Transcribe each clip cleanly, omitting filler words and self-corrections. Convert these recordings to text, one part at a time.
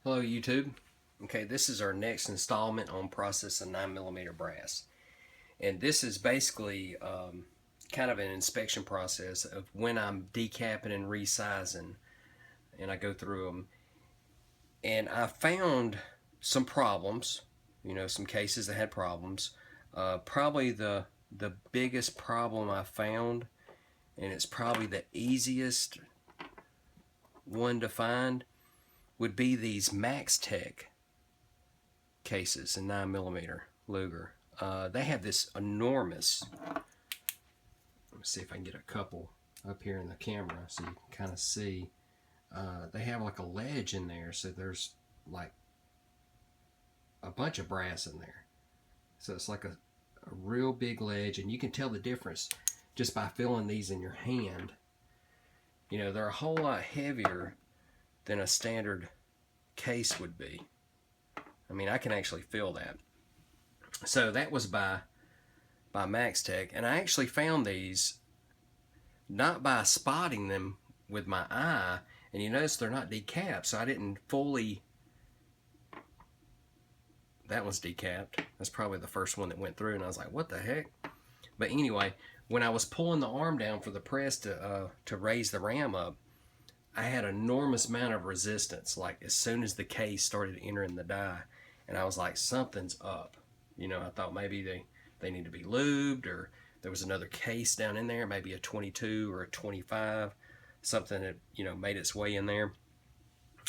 Hello YouTube. Okay, this is our next installment on processing 9mm brass. And this is basically kind of an inspection process of when I'm decapping and resizing, and I go through them. And I found some problems, some cases that had problems. Probably the biggest problem I found, and it's probably the easiest one to find, would be these Max Tech cases in 9mm Luger. They have this enormous, let me see if I can get a couple up here in the camera so you can kind of see. They have like a ledge in there, so there's like a bunch of brass in there. So it's like a real big ledge, and you can tell the difference just by feeling these in your hand. They're a whole lot heavier than a standard case would be. I mean, I can actually feel that. So that was by Max Tech, and I actually found these not by spotting them with my eye, and you notice they're not decapped, so I didn't fully. That one's decapped. That's probably the first one that went through, and I was like, what the heck? But anyway, when I was pulling the arm down for the press to raise the ram up, I had an enormous amount of resistance, like as soon as the case started entering the die, and I was like, something's up. I thought maybe they need to be lubed, or there was another case down in there, maybe a 22 or a 25, something that made its way in there.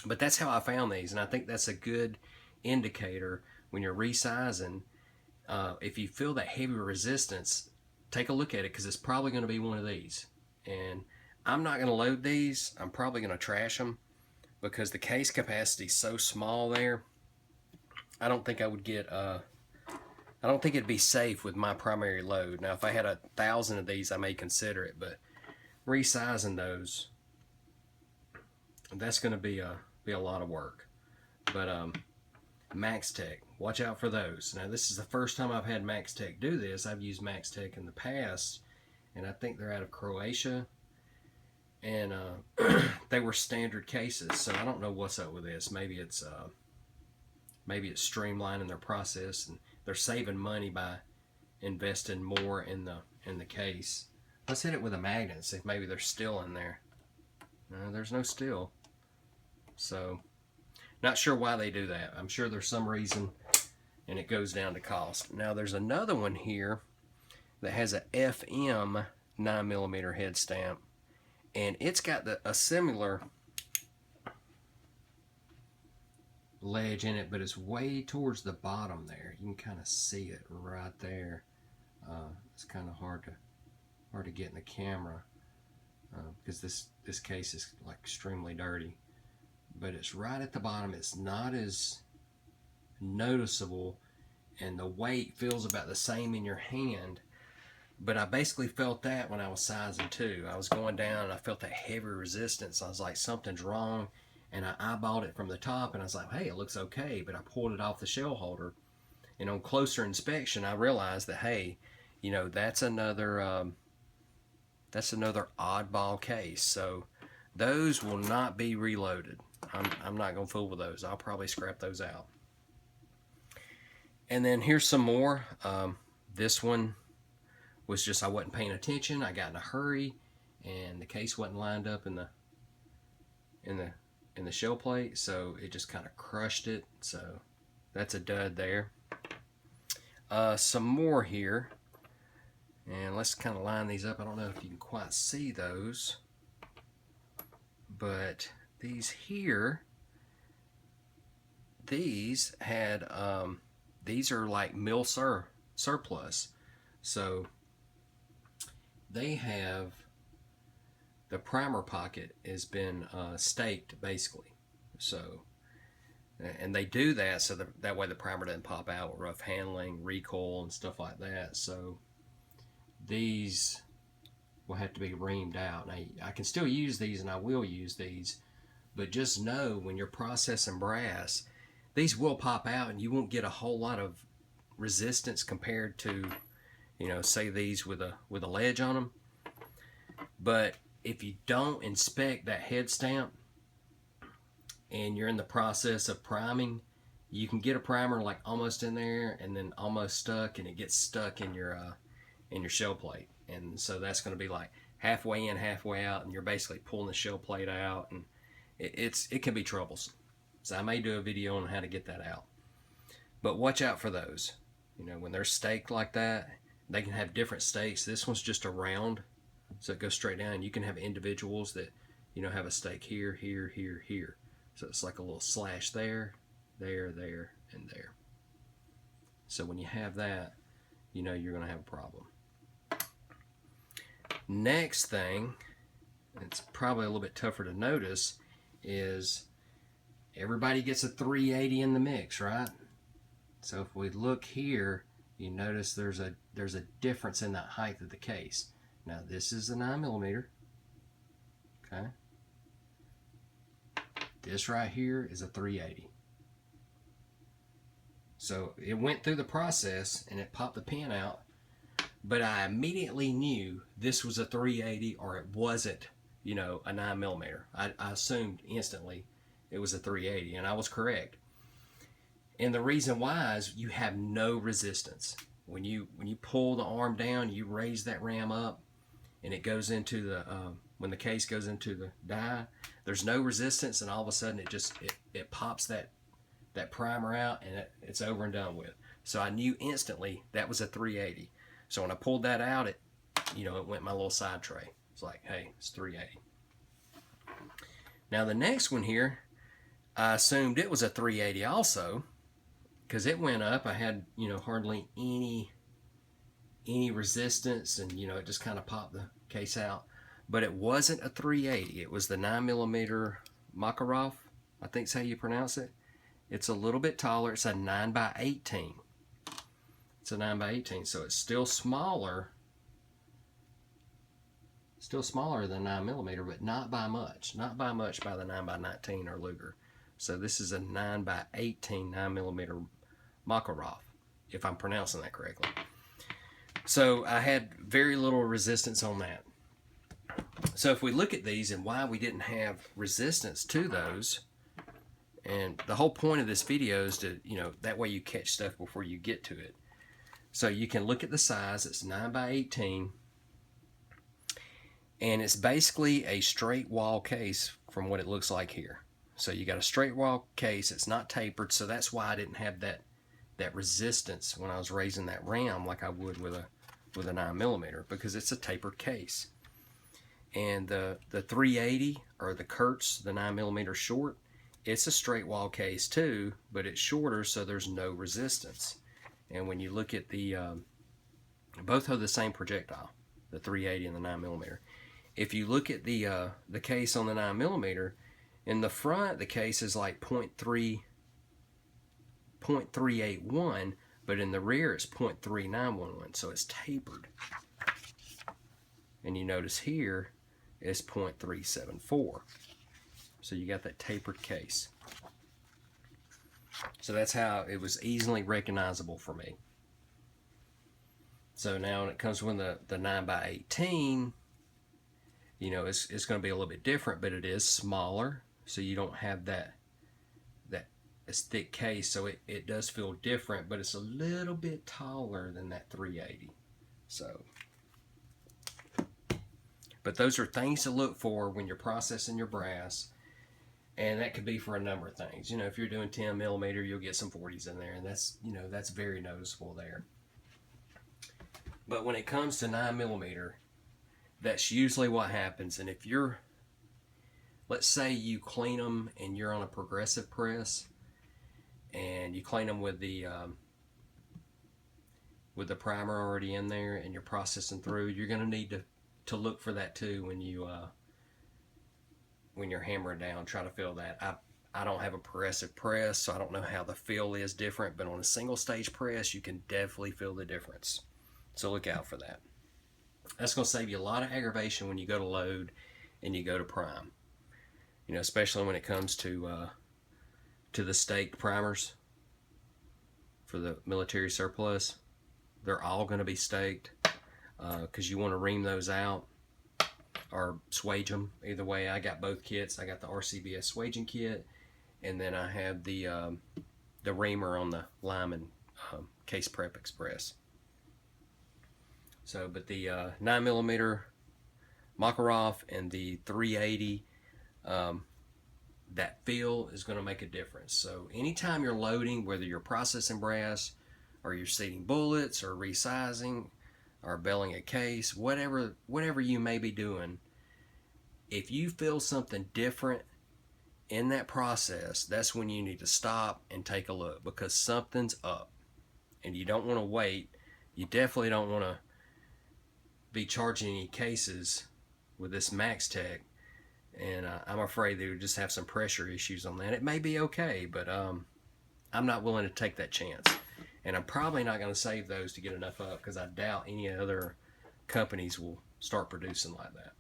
But that's how I found these, and I think that's a good indicator when you're resizing. If you feel that heavy resistance, take a look at it, because it's probably going to be one of these. And I'm not going to load these. I'm probably going to trash them because the case capacity is so small there. I don't think I would get I don't think it'd be safe with my primary load. Now if I had 1,000 of these, I may consider it, but resizing those, that's going to be a lot of work. But Max Tech, watch out for those. Now this is the first time I've had Max Tech do this. I've used Max Tech in the past, and I think they're out of Croatia, and they were standard cases, so I don't know what's up with this. Maybe it's streamlining their process, and they're saving money by investing more in the case. Let's hit it with a magnet and see if maybe there's steel in there. No, there's no steel. So not sure why they do that. I'm sure there's some reason, and it goes down to cost. Now there's another one here that has a FM 9mm head stamp, and it's got a similar ledge in it, but it's way towards the bottom there. You can kind of see it right there. It's kind of hard to get in the camera because this case is like extremely dirty, but it's right at the bottom. It's not as noticeable, and the weight feels about the same in your hand. But I basically felt that when I was sizing too. I was going down and I felt that heavy resistance. I was like, something's wrong. And I eyeballed it from the top, and I was like, hey, it looks okay. But I pulled it off the shell holder, and on closer inspection, I realized that, hey, that's another oddball case. So those will not be reloaded. I'm not gonna fool with those. I'll probably scrap those out. And then here's some more. This one was just, I wasn't paying attention. I got in a hurry, and the case wasn't lined up in the shell plate, so it just kind of crushed it. So that's a dud there. Some more here, and let's kind of line these up. I don't know if you can quite see those, but these here, these had these are like mill surplus, so they have, the primer pocket has been staked basically. So, and they do that so that way the primer doesn't pop out with rough handling, recoil, and stuff like that. So these will have to be reamed out. Now I can still use these, and I will use these, but just know when you're processing brass, these will pop out, and you won't get a whole lot of resistance compared to, say these with a ledge on them. But if you don't inspect that head stamp and you're in the process of priming, you can get a primer like almost in there and then almost stuck, and it gets stuck in your shell plate. And so that's going to be like halfway in, halfway out, and you're basically pulling the shell plate out, and it can be troublesome. So I may do a video on how to get that out. But watch out for those. You know, when they're staked like that, they can have different stakes. This one's just a round, so it goes straight down. You can have individuals that, you know, have a stake here, here, here, here. So it's like a little slash there, there, there, and there. So when you have that, you know you're going to have a problem. Next thing, it's probably a little bit tougher to notice, is everybody gets a 380 in the mix, right? So if we look here, you notice there's a difference in that height of the case. Now this is the 9mm, okay? This right here is a 380. So it went through the process and it popped the pin out, but I immediately knew this was a 380 or it wasn't, you know, a 9mm. I assumed instantly it was a 380, and I was correct. And the reason why is you have no resistance. When you pull the arm down, you raise that ram up, and it goes into the when the case goes into the die, there's no resistance, and all of a sudden it pops that primer out, and it's over and done with. So I knew instantly that was a 380. So when I pulled that out, it went in my little side tray. It's like, hey, it's 380. Now the next one here, I assumed it was a 380 also, because it went up. I had, hardly any resistance, and it just kind of popped the case out. But it wasn't a 380. It was the 9mm Makarov, I think is how you pronounce it. It's a little bit taller. It's a 9x18. It's a 9x18, so it's still smaller. Still smaller than 9mm, but not by much. Not by much by the 9x19 or Luger. So this is a 9x18 9mm Makarov, if I'm pronouncing that correctly. So I had very little resistance on that. So if we look at these and why we didn't have resistance to those, and the whole point of this video is to, that way you catch stuff before you get to it. So you can look at the size. It's 9x18, and it's basically a straight wall case from what it looks like here. So you got a straight wall case. It's not tapered, so that's why I didn't have that resistance when I was raising that ram like I would with a 9mm, because it's a tapered case. And the 380 or the Kurtz, the 9mm short, it's a straight wall case too, but it's shorter, so there's no resistance. And when you look at the both have the same projectile, the 380 and the 9mm. If you look at the case on the 9mm, in the front the case is like 0.381, but in the rear it's 0.3911, so it's tapered. And you notice here it's 0.374. So you got that tapered case. So that's how it was easily recognizable for me. So now when it comes with the 9x18, it's going to be a little bit different, but it is smaller, so you don't have that it's thick case, so it does feel different, but it's a little bit taller than that 380. So, but those are things to look for when you're processing your brass, and that could be for a number of things. If you're doing 10mm, you'll get some 40s in there, and that's very noticeable there. But when it comes to 9mm, that's usually what happens. And if you're, let's say you clean them and you're on a progressive press, and you clean them with the primer already in there, and you're processing through, you're going to need to look for that too when you're hammering down, try to feel that. I don't have a progressive press, so I don't know how the feel is different, but on a single stage press, you can definitely feel the difference. So look out for that. That's going to save you a lot of aggravation when you go to load and you go to prime. Especially when it comes to the staked primers for the military surplus. They're all going to be staked because you want to ream those out or swage them. Either way, I got both kits. I got the RCBS swaging kit, and then I have the reamer on the Lyman Case Prep Express. So, but the 9mm Makarov and the 380, that feel is going to make a difference. So anytime you're loading, whether you're processing brass or you're seating bullets or resizing or belling a case, whatever you may be doing, if you feel something different in that process, that's when you need to stop and take a look, because something's up and you don't want to wait. You definitely don't want to be charging any cases with this Max Tech, and I'm afraid they would just have some pressure issues on that. It may be okay, but I'm not willing to take that chance, and I'm probably not going to save those to get enough up, because I doubt any other companies will start producing like that.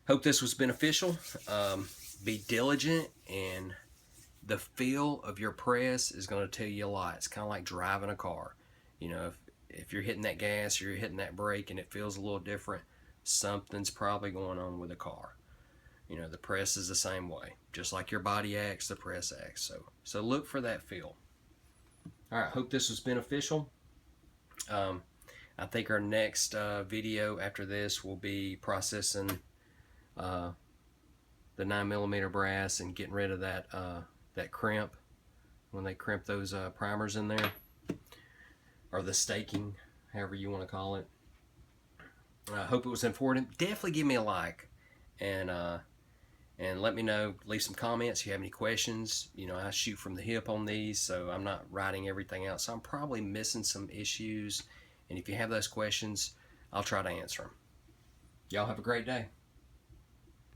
Hope this was beneficial. Be diligent, and the feel of your press is going to tell you a lot. It's kind of like driving a car. You know, if you're hitting that gas or you're hitting that brake and it feels a little different, something's probably going on with the car. You know, the press is the same way. Just like your body acts, the press acts. So look for that feel. All right, hope this was beneficial. I think our next video after this will be processing the 9mm brass and getting rid of that crimp when they crimp those primers in there, or the staking, however you want to call it. I hope it was informative. Definitely give me a like, and let me know. Leave some comments if you have any questions. You know, I shoot from the hip on these, so I'm not writing everything out. So I'm probably missing some issues. And if you have those questions, I'll try to answer them. Y'all have a great day.